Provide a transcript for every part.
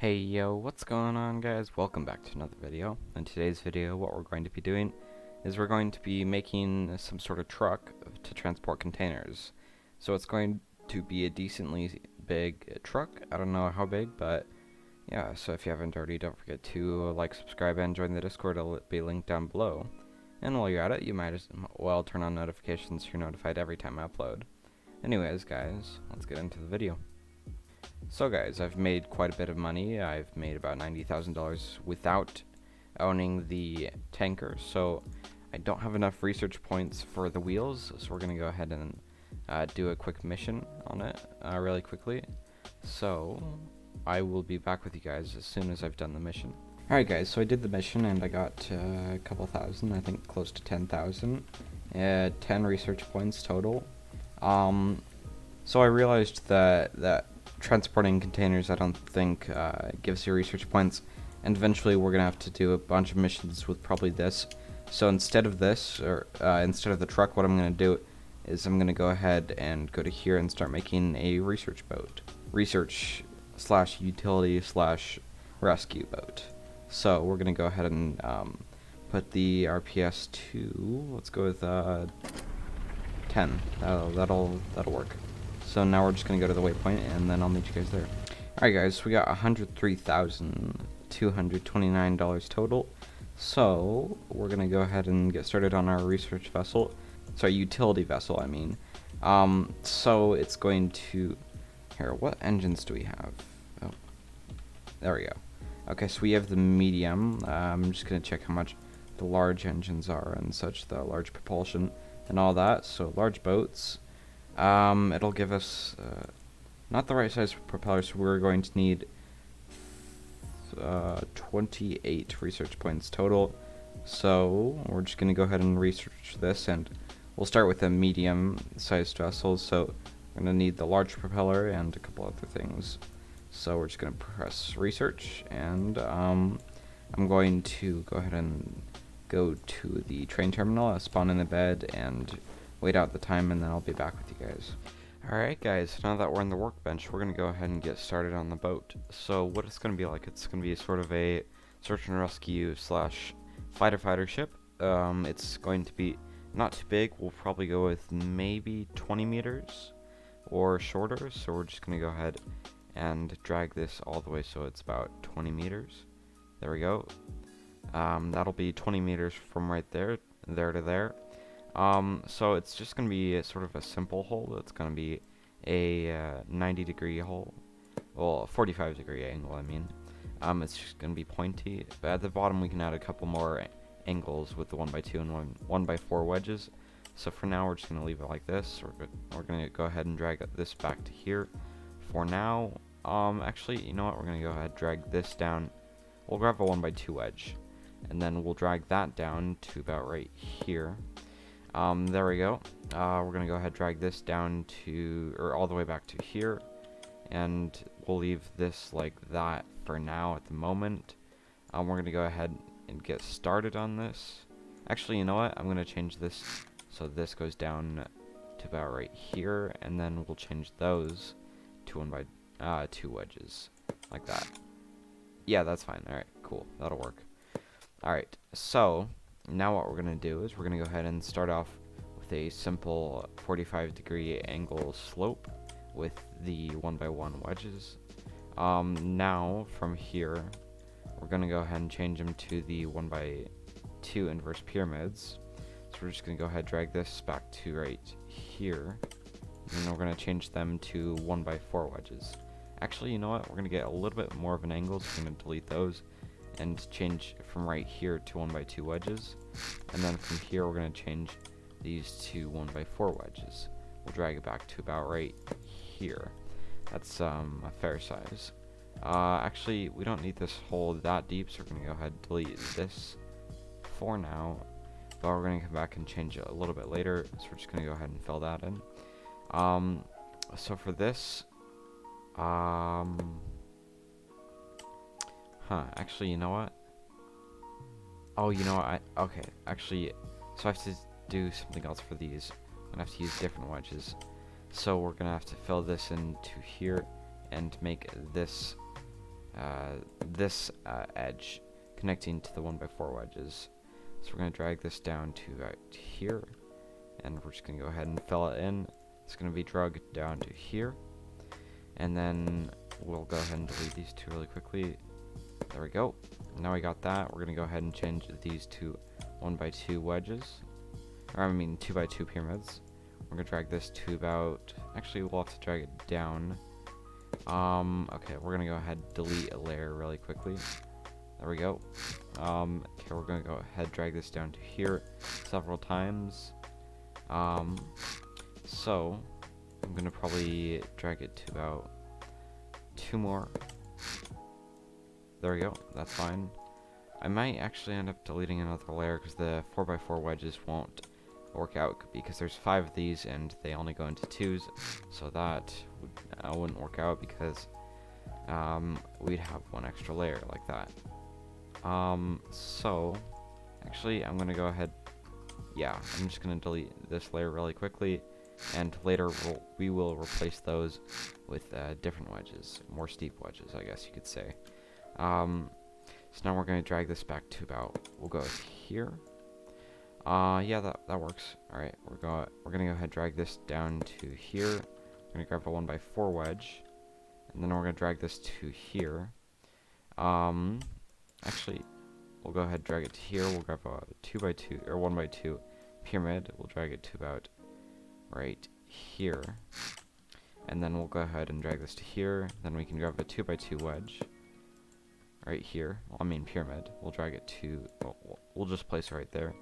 Hey yo, what's going on guys? Welcome back to another video. In today's video what we're going to be doing is we're going to be making some sort of truck to transport containers. So it's going to be a decently big truck. I don't know how big, but yeah, so if you haven't already, don't forget to like, subscribe, and join the Discord. It'll be linked down below. And while you're at it, you might as well turn on notifications so you're notified every time I upload. Anyways guys, let's get into the video. So guys, I've made quite a bit of money. I've made about $90,000 without owning the tanker, so I don't have enough research points for the wheels, so we're going to go ahead and do a quick mission on it really quickly. So I will be back with you guys as soon as I've done the mission. Alright guys, so I did the mission and I got a couple thousand, I think close to 10,000. 10 research points total. So I realized that transporting containers I don't think gives you research points, and eventually we're gonna have to do a bunch of missions with probably this. So instead of this, or instead of the truck, what I'm gonna do is I'm gonna go ahead and go to here and start making a research boat. Research slash utility slash rescue boat. So we're gonna go ahead and put the RPS to, let's go with 10. That'll work. So now we're just going to go to the waypoint, and then I'll meet you guys there. Alright guys, so we got $103,229 total. So we're going to go ahead and get started on our research vessel. Sorry, utility vessel, I mean. So it's going to... Here, what engines do we have? Oh, there we go. Okay, so we have the medium. I'm just going to check how much the large engines are and such, the large propulsion and all that. So large boats. It'll give us not the right size propeller, so we're going to need 28 research points total. So we're just going to go ahead and research this, and we'll start with a medium sized vessel. So we're going to need the large propeller and a couple other things. So we're just going to press research, and I'm going to go ahead and go to the train terminal, spawn in the bed, and wait out the time, and then I'll be back with you guys. Alright guys, now that we're on the workbench, we're going to go ahead and get started on the boat. So what it's going to be like, it's going to be sort of a search and rescue slash fighter ship. It's going to be not too big. We'll probably go with maybe 20 meters or shorter. So we're just going to go ahead and drag this all the way so it's about 20 meters. There we go. That'll be 20 meters from right there to there. So it's just going to be sort of a simple hole. It's going to be a 90-degree hole. Well, 45-degree angle, I mean. It's just going to be pointy. But at the bottom, we can add a couple more angles with the 1x2 and 1x4 wedges. So for now, we're just going to leave it like this. We're going to go ahead and drag this back to here. For now, actually, you know what? We're going to go ahead and drag this down. We'll grab a 1x2 wedge. And then we'll drag that down to about right here. There we go. We're going to go ahead and drag this down to, or all the way back to here. And we'll leave this like that for now at the moment. We're going to go ahead and get started on this. Actually, you know what? I'm going to change this so this goes down to about right here. And then we'll change those to 1x2 wedges. Like that. Yeah, that's fine. Alright, cool. That'll work. Alright, so now what we're going to do is we're going to go ahead and start off with a simple 45-degree angle slope with the 1x1 wedges. Now from here we're going to go ahead and change them to the 1x2 inverse pyramids. So we're just going to go ahead and drag this back to right here, and then we're going to change them to 1x4 wedges. Actually, you know what? We're going to get a little bit more of an angle, so I'm going to delete those and change from right here to 1x2 wedges. And then from here we're going to change these to 1x4 wedges. We'll drag it back to about right here. That's a fair size. Actually, we don't need this hole that deep, so we're going to go ahead and delete this for now. But we're going to come back and change it a little bit later, so we're just going to go ahead and fill that in. So for this, actually, you know what? Oh, you know what? Okay, actually, so I have to do something else for these. I'm gonna have to use different wedges. So we're gonna have to fill this into here and make this this edge connecting to the 1x4 wedges. So we're going to drag this down to right here, and we're just going to go ahead and fill it in. It's going to be dragged down to here, and then we'll go ahead and delete these two really quickly. There we go. Now we got that. We're going to go ahead and change these to 1x2 wedges, or I mean 2x2 pyramids. We're going to drag this to about, actually we'll have to drag it down. Okay, we're going to go ahead and delete a layer really quickly. There we go. Okay, we're going to go ahead and drag this down to here several times. So I'm going to probably drag it to about 2 more. There we go, that's fine. I might actually end up deleting another layer because the 4x4 wedges won't work out because there's 5 of these and they only go into 2s, so that wouldn't work out because we'd have 1 extra layer like that. So actually I'm gonna go ahead, yeah, I'm just gonna delete this layer really quickly, and later we will replace those with different wedges, more steep wedges, I guess you could say. So now we're going to drag this back to about, we'll go here. Yeah, that works. Alright, we're going to go ahead and drag this down to here. We're going to grab a 1x4 wedge, and then we're going to drag this to here. Actually, we'll go ahead and drag it to here. We'll grab a 2x2 or 1x2 pyramid. We'll drag it to about right here, and then we'll go ahead and drag this to here. Then we can grab a 2x2 wedge right here. Well, I mean pyramid. We'll drag it to, we'll just place it right there.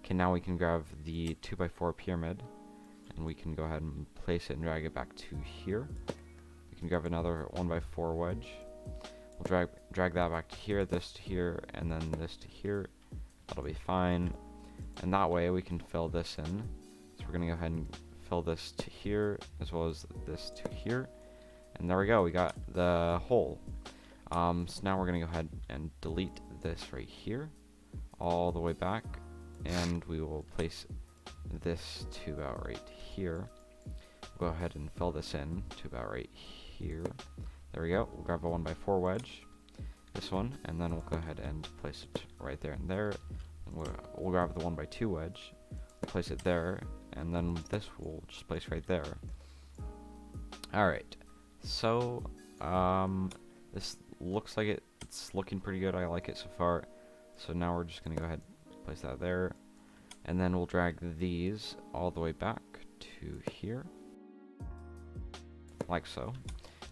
Okay, now we can grab the 2x4 pyramid, and we can go ahead and place it and drag it back to here. We can grab another 1x4 wedge. We'll drag that back to here, this to here, and then this to here. That'll be fine. And that way we can fill this in. So we're going to go ahead and fill this to here, as well as this to here. And there we go, we got the hole. So now we're going to go ahead and delete this right here, all the way back, and we will place this to about right here. We'll go ahead and fill this in to about right here. There we go. We'll grab a 1x4 wedge, this one, and then we'll go ahead and place it right there and there. And we'll grab the 1x2 wedge, we'll place it there, and then this we'll just place right there. Alright, so this looks like it's looking pretty good. I like it so far. So now we're just going to go ahead and place that there, and then we'll drag these all the way back to here, like so.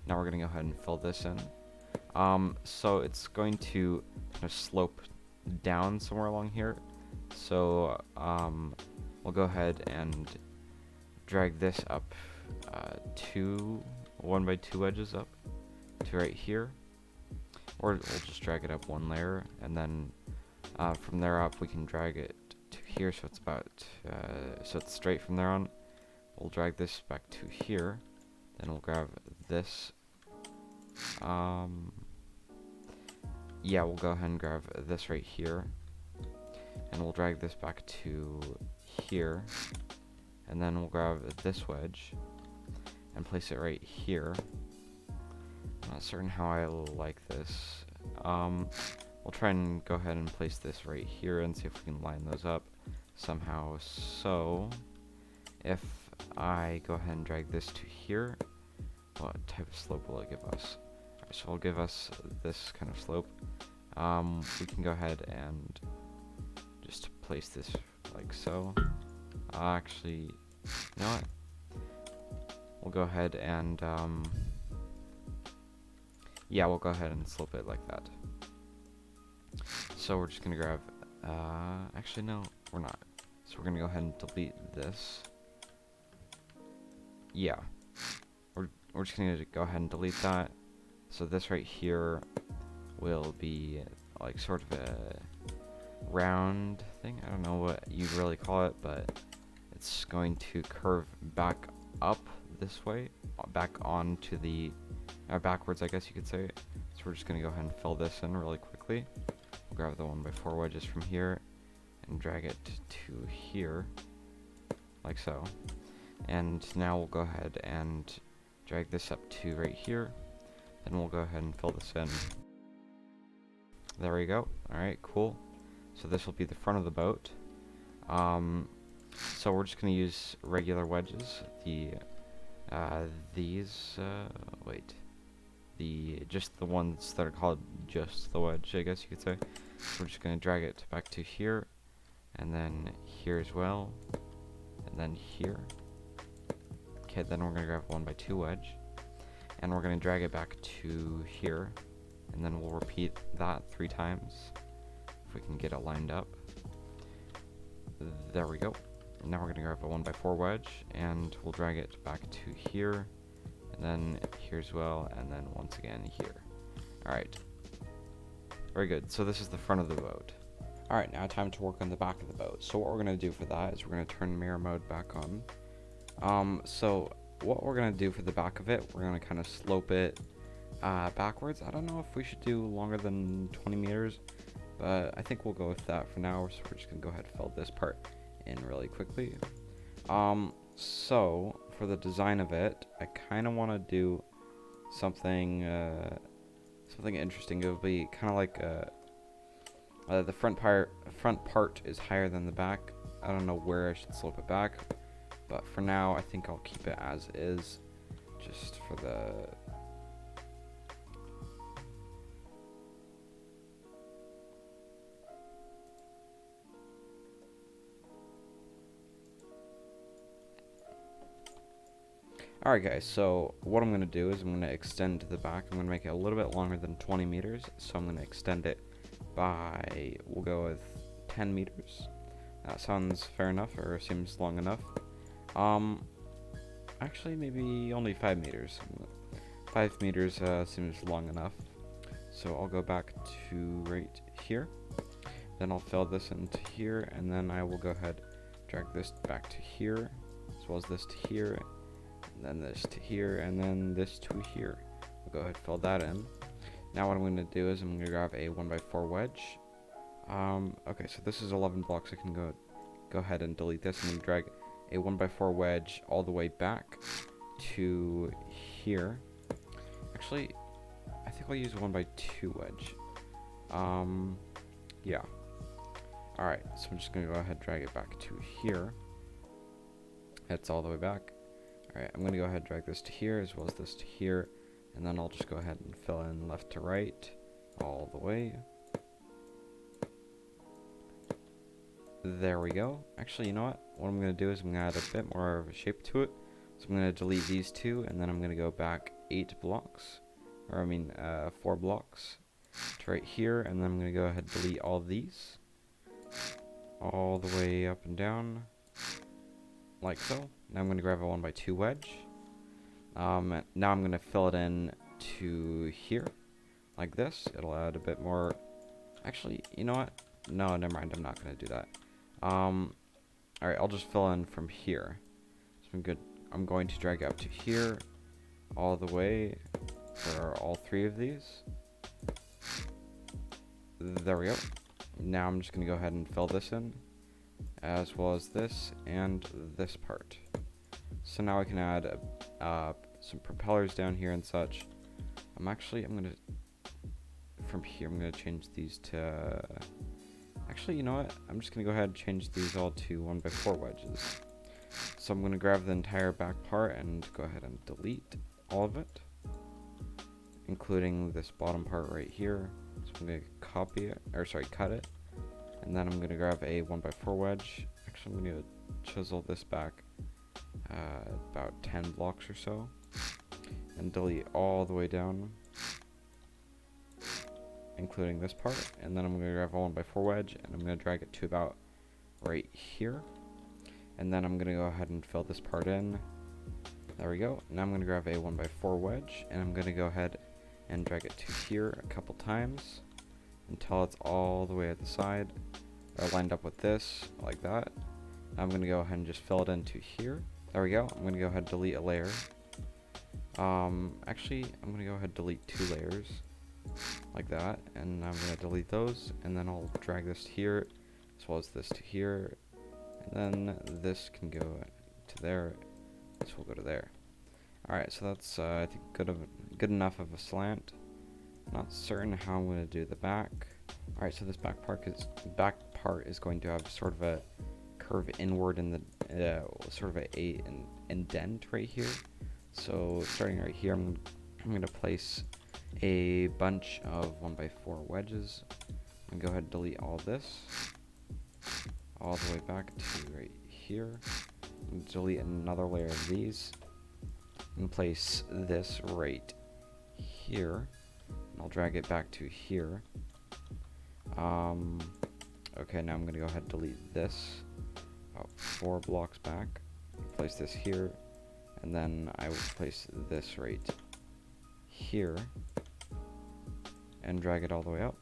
Now we're going to go ahead and fill this in. So it's going to kind of slope down somewhere along here. So we'll go ahead and drag this up 2 1x2 wedges up to right here, or we'll just drag it up 1 layer, and then from there up we can drag it to here, so it's about so it's straight from there on. We'll drag this back to here, then we'll grab this. Yeah, we'll go ahead and grab this right here, and we'll drag this back to here, and then we'll grab this wedge and place it right here. I'm not certain how I like this. We'll try and go ahead and place this right here and see if we can line those up somehow. So if I go ahead and drag this to here, what type of slope will it give us? Alright, so it'll give us this kind of slope. We can go ahead and just place this like so. Actually, you know what? We'll go ahead and yeah, we'll go ahead and slope it like that. So we're just gonna grab, actually no, we're not. So we're gonna go ahead and delete this. Yeah, we're just gonna go ahead and delete that. So this right here will be like sort of a round thing. I don't know what you really call it, but it's going to curve back up this way, back onto the, backwards I guess you could say. So we're just gonna go ahead and fill this in really quickly. We'll grab the 1x4 wedges from here and drag it to here, like so. And now we'll go ahead and drag this up to right here. Then we'll go ahead and fill this in. There we go. Alright, cool. So this will be the front of the boat. So we're just going to use regular wedges. Just the ones that are called just the wedge, I guess you could say. So we're just going to drag it back to here, and then here as well, and then here. Okay, then we're going to grab a 1x2 wedge, and we're going to drag it back to here, and then we'll repeat that 3 times, if we can get it lined up. There we go. Now we're going to grab a 1x4 wedge, and we'll drag it back to here, and then here as well, and then once again here. Alright. Very good. So this is the front of the boat. Alright, now time to work on the back of the boat. So what we're going to do for that is we're going to turn mirror mode back on. So what we're going to do for the back of it, we're going to kind of slope it backwards. I don't know if we should do longer than 20 meters, but I think we'll go with that for now. So we're just going to go ahead and fill this part in really quickly. So for the design of it, I kind of want to do something interesting. It will be kind of like the front part is higher than the back. I don't know where I should slope it back, but for now I think I'll keep it as is, just for the Alright guys, so what I'm going to do is I'm going to extend the back. I'm going to make it a little bit longer than 20 meters, so I'm going to extend it by, we'll go with 10 meters. That sounds fair enough, or seems long enough. Actually maybe only 5 meters. 5 meters seems long enough. So I'll go back to right here. Then I'll fill this into here, and then I will go ahead, drag this back to here, as well as this to here, and then this to here, and then this to here. I'll go ahead and fill that in. Now what I'm going to do is I'm going to grab a 1x4 wedge. Okay, so this is 11 blocks. I can go ahead and delete this. I'm going to drag a 1x4 wedge all the way back to here. Actually, I think I'll use a 1x2 wedge. Yeah. Alright, so I'm just going to go ahead and drag it back to here. It's all the way back. Alright, I'm going to go ahead and drag this to here as well as this to here. And then I'll just go ahead and fill in left to right all the way. There we go. Actually, you know what? What I'm going to do is I'm going to add a bit more of a shape to it. So I'm going to delete these two, and then I'm going to go back 8 blocks. Or I mean 4 blocks to right here, and then I'm going to go ahead and delete all of these. All the way up and down. Like so. Now I'm going to grab a 1x2 wedge. Now I'm going to fill it in to here. Like this. It'll add a bit more. Actually, you know what? No, never mind. I'm not going to do that. Alright, I'll just fill in from here. So I'm going to drag it up to here. All the way. For all 3 of these. There we go. Now I'm just going to go ahead and fill this in, as well as this and this part. So now I can add some propellers down here and such. I'm going to, from here, I'm going to change these to, actually, you know what? I'm just going to go ahead and change these all to 1x4 wedges. So I'm going to grab the entire back part and go ahead and delete all of it, including this bottom part right here. So I'm going to cut it, and then I'm going to grab a 1x4 wedge. Actually, I'm going to chisel this back about 10 blocks or so, and delete all the way down, including this part. And then I'm going to grab a 1x4 wedge, and I'm going to drag it to about right here, and then I'm going to go ahead and fill this part in. There we go. Now I'm going to grab a 1x4 wedge, and I'm going to go ahead and drag it to here a couple times until it's all the way at the side, or lined up with this, like that. Now I'm going to go ahead and just fill it into here. There we go. I'm going to go ahead and delete a layer. Actually, I'm going to go ahead and delete 2 layers, like that, and I'm going to delete those, and then I'll drag this to here, as well as this to here, and then this can go to there, this will go to there. Alright, so that's, I think, good enough of a slant. Not certain how I'm going to do the back. Alright, so this back part is going to have sort of a curve inward in the sort of an indent right here. So starting right here, I'm going to place a bunch of 1x4 wedges. I'm going to go ahead and delete all this all the way back to right here. And delete another layer of these and place this right here. And I'll drag it back to here. Okay, now I'm going to go ahead and delete this about 4 blocks back. Place this here, and then I will place this right here and drag it all the way up.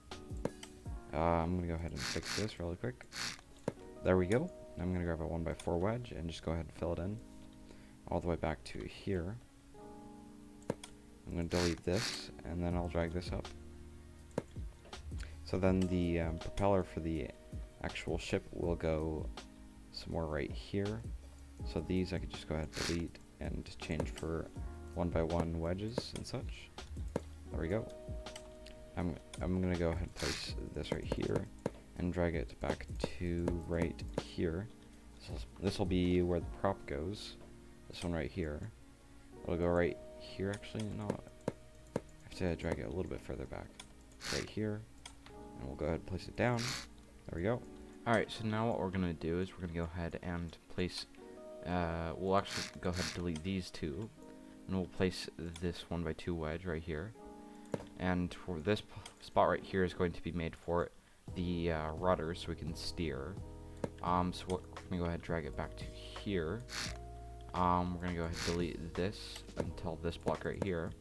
I'm going to go ahead and fix this really quick. There we go. I'm going to grab a 1x4 wedge and just go ahead and fill it in all the way back to here. I'm going to delete this, and then I'll drag this up. So then the propeller for the actual ship will go somewhere right here. So these I could just go ahead and delete and change for 1x1 wedges and such. There we go. I'm going to go ahead and place this right here and drag it back to right here. So this will be where the prop goes. This one right here. It'll go right here actually. No, I have to drag it a little bit further back. Right here. And we'll go ahead and place it down. There we go. Alright, so now what we're going to do is we're going to go ahead and place, we'll actually go ahead and delete these two. And we'll place this 1x2 wedge right here. And for this spot right here is going to be made for the rudder so we can steer. So we're going to go ahead and drag it back to here. We're going to go ahead and delete this until this block right here.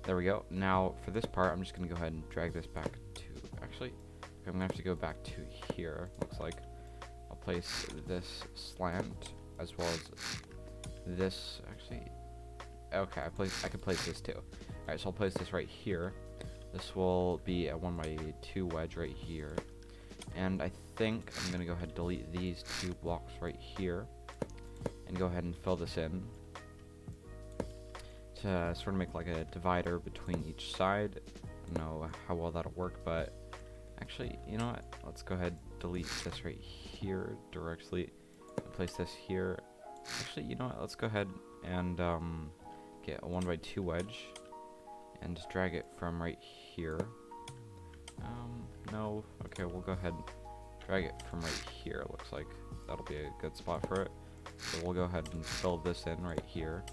There we go. Now for this part, I'm just going to go ahead and drag this back to, actually, I'm going to have to go back to here, looks like. I'll place this slant as well as this, actually. Okay, I can place this too. Alright, so I'll place this right here. This will be a 1x2 wedge right here. And I think I'm going to go ahead and delete these 2 blocks right here. And go ahead and fill this in. To sort of make like a divider between each side. I don't know how well that'll work, but actually, you know what? Let's go ahead and delete this right here directly. And place this here. Actually, you know what? Let's go ahead and get a 1x2 wedge and just drag it from right here. No. Okay, we'll go ahead and drag it from right here. Looks like that'll be a good spot for it. So we'll go ahead and fill this in right here.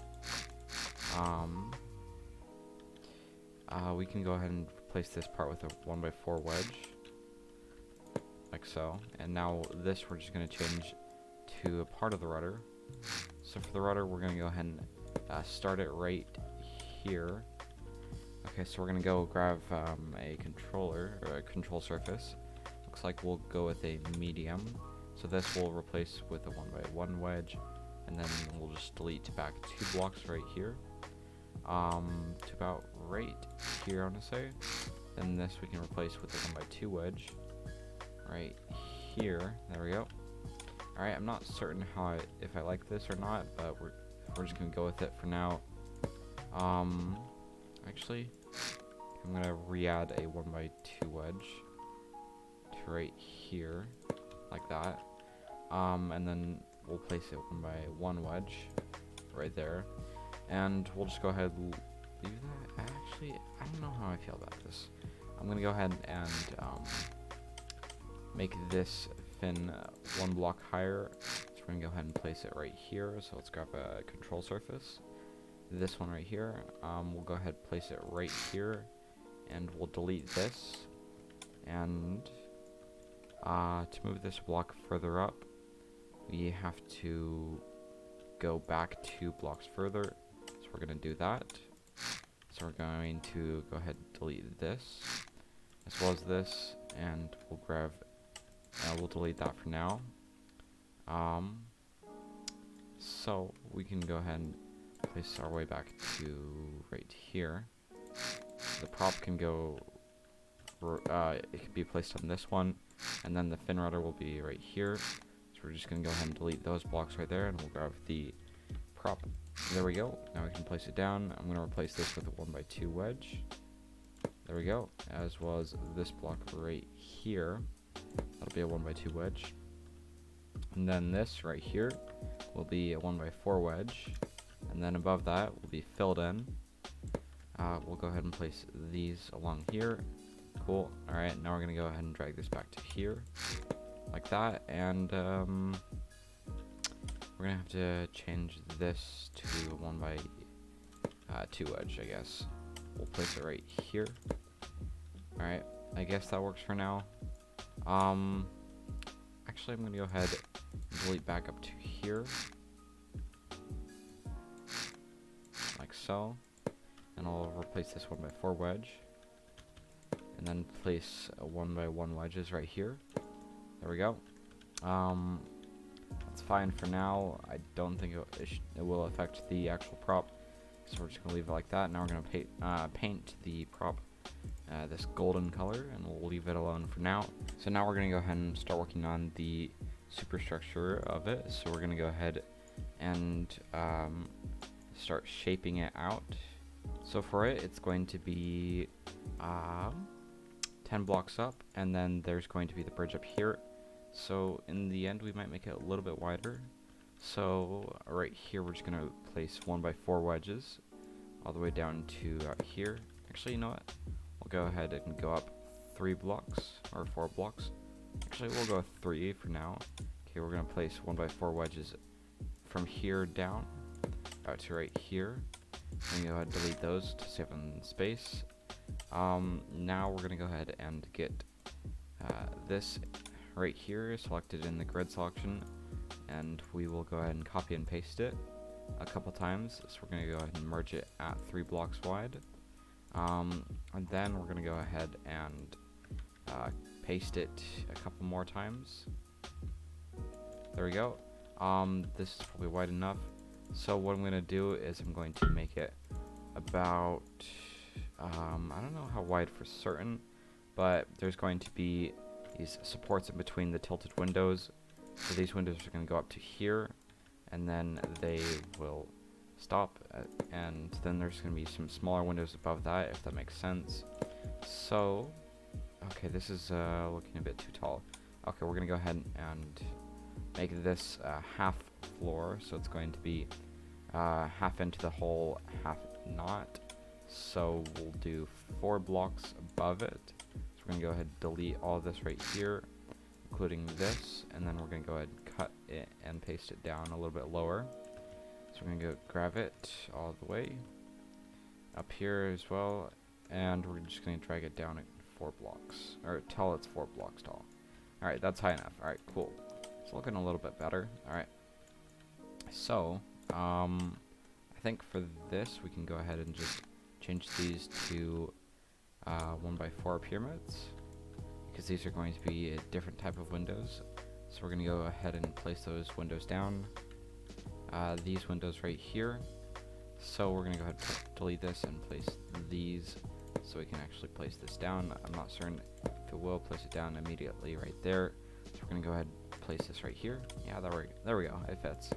We can go ahead and replace this part with a 1x4 wedge. Like so. And now this we're just going to change to a part of the rudder. So for the rudder, we're going to go ahead and start it right here. Okay, so we're going to go grab a controller, or a control surface. Looks like we'll go with a medium. So this will replace with a 1x1 wedge. And then we'll just delete back 2 blocks right here. To about right here, I want to say. Then this we can replace with a 1x2 wedge. Right here. There we go. Alright, I'm not certain if I like this or not, but we're just gonna go with it for now. Actually, I'm gonna re-add a 1x2 wedge to right here, like that. And then we'll place it 1x1 wedge right there, and we'll just go ahead and leave that. Actually, I don't know how I feel about this. I'm gonna go ahead and make this fin 1 block higher. So we're gonna go ahead and place it right here. So let's grab a control surface. This one right here. We'll go ahead and place it right here, and we'll delete this. And to move this block further up, we have to go back 2 blocks further. So we're gonna do that. So we're going to go ahead and delete this as well as this, and we'll grab. We'll delete that for now. So we can go ahead and place our way back to right here. The prop can go, it can be placed on this one, and then the fin rudder will be right here. So we're just gonna go ahead and delete those blocks right there, and we'll grab the prop. There we go. Now we can place it down. I'm gonna replace this with a 1x2 wedge. There we go. As well as this block right here. That'll be a 1x2 wedge. And then this right here will be a 1x4 wedge. And then above that will be filled in. We'll go ahead and place these along here. Cool. Alright, now we're going to go ahead and drag this back to here. Like that. And we're going to have to change this to a 1x2 wedge, I guess. We'll place it right here. Alright, I guess that works for now. Actually, I'm going to go ahead and delete back up to here. Like so. And I'll replace this 1x4 wedge. And then place a 1x1 wedges right here. There we go. That's fine for now. I don't think it will affect the actual prop. So we're just going to leave it like that. Now we're going to paint the prop this golden color, and we'll leave it alone for now. So now we're going to go ahead and start working on the superstructure of it. So we're going to go ahead and start shaping it out. So for it, it's going to be 10 blocks up, and then there's going to be the bridge up here. So in the end, we might make it a little bit wider. So right here, we're just going to place 1x4 wedges all the way down to here. Actually, you know what? We'll go ahead and go up 3 blocks, or 4 blocks. Actually, we'll go 3 for now. Okay, we're going to place 1x4 wedges from here down out to right here. I'm going to go ahead and delete those to save on space. Now we're going to go ahead and get this right here selected in the grid selection, and we will go ahead and copy and paste it a couple times. So we're going to go ahead and merge it at 3 blocks wide. And then we're going to go ahead and paste it a couple more times. There we go. This is probably wide enough. So what I'm going to do is I'm going to make it about, I don't know how wide for certain, but there's going to be these supports in between the tilted windows. So these windows are going to go up to here, and then they will stop, and then there's going to be some smaller windows above that, if that makes sense. So, okay, this is looking a bit too tall. Okay, we're going to go ahead and make this half floor, so it's going to be half into the hole, half not. So we'll do 4 blocks above it. So we're going to go ahead and delete all of this right here, including this, and then we're going to go ahead and cut it and paste it down a little bit lower. So we're going to go grab it all the way up here as well, and we're just going to drag it down at 4 blocks, or till it's 4 blocks tall. Alright, that's high enough. Alright, cool. It's looking a little bit better. Alright. So, I think for this, we can go ahead and just change these to 1x4 pyramids, because these are going to be a different type of windows. So we're going to go ahead and place those windows down. These windows right here. So we're going to go ahead and delete this and place these so we can actually place this down. I'm not certain if it will place it down immediately right there. So we're going to go ahead and place this right here. Yeah, there we go. It fits.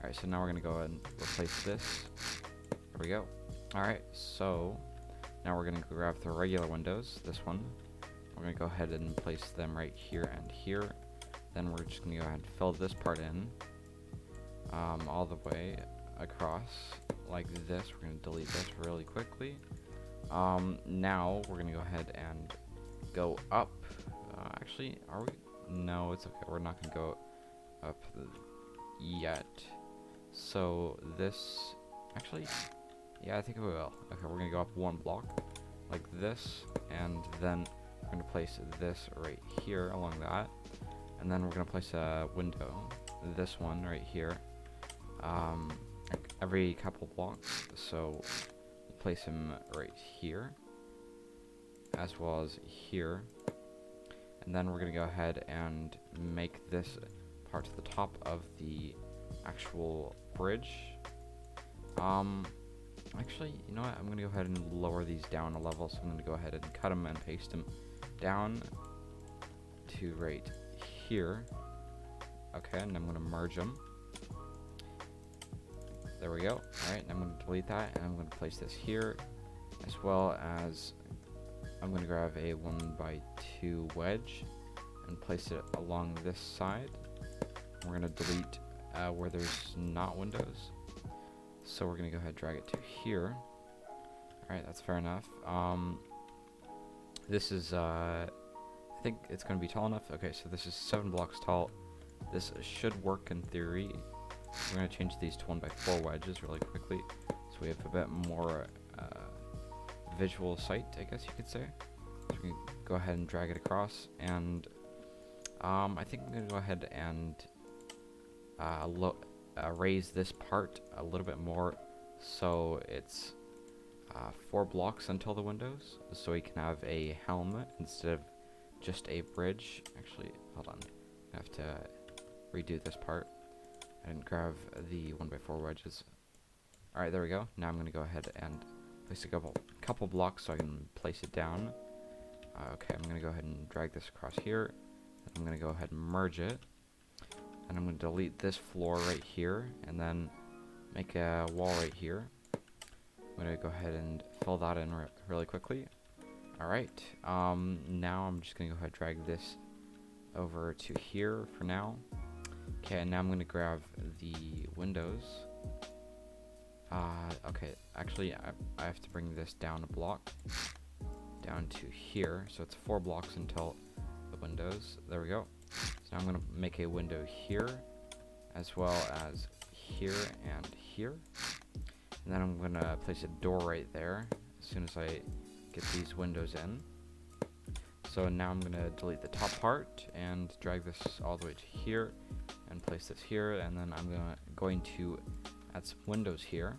Alright, so now we're going to go ahead and replace this. There we go. Alright, so now we're going to grab the regular windows, this one. We're going to go ahead and place them right here and here. Then we're just going to go ahead and fill this part in all the way across like this. We're going to delete this really quickly. Now we're going to go ahead and go up. Actually, are we? No, it's okay. We're not going to go up yet. So this, actually, yeah, I think we will. Okay, we're going to go up 1 block like this, and then we're going to place this right here along that, and then we're going to place a window, this one right here, every couple blocks. So we'll place him right here, as well as here, and then we're going to go ahead and make this part to the top of the actual bridge. Actually, you know what? I'm going to go ahead and lower these down a level, so I'm going to go ahead and cut them and paste them down to right here. Okay, and I'm going to merge them. There we go. Alright, and I'm going to delete that, and I'm going to place this here, as well as I'm going to grab a 1x2 wedge and place it along this side. We're going to delete where there's not windows. So we're going to go ahead and drag it to here. Alright, that's fair enough. This is, I think it's going to be tall enough. Okay, so this is 7 blocks tall. This should work in theory. We're going to change these to 1x4 wedges really quickly, so we have a bit more visual sight, I guess you could say. So we can go ahead and drag it across, and I think I'm going to go ahead and raise this part a little bit more, so it's 4 blocks until the windows, so we can have a helmet instead of just a bridge. Actually, hold on, I have to redo this part. I didn't grab the 1x4 wedges. Alright, there we go. Now I'm going to go ahead and place a couple blocks so I can place it down. Okay, I'm going to go ahead and drag this across here. I'm going to go ahead and merge it. And I'm going to delete this floor right here, and then make a wall right here. I'm going to go ahead and fill that in really quickly. Alright, now I'm just going to go ahead and drag this over to here for now. Okay, and now I'm going to grab the windows. Okay, actually I have to bring this down a block. Down to here, so it's 4 blocks until the windows. There we go. So now I'm going to make a window here, as well as here and here. And then I'm going to place a door right there, as soon as I get these windows in. So now I'm going to delete the top part, and drag this all the way to here, and place this here, and then I'm going to add some windows here,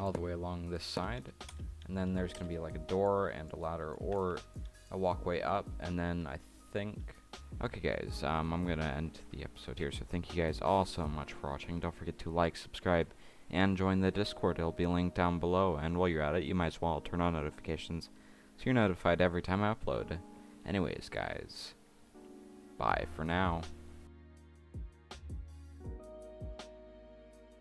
all the way along this side. And then there's going to be like a door and a ladder or a walkway up, and then I think... Okay guys, I'm going to end the episode here, so thank you guys all so much for watching. Don't forget to like, subscribe, and join the Discord. It'll be linked down below, and while you're at it, you might as well turn on notifications so you're notified every time I upload. Anyways guys, bye for now.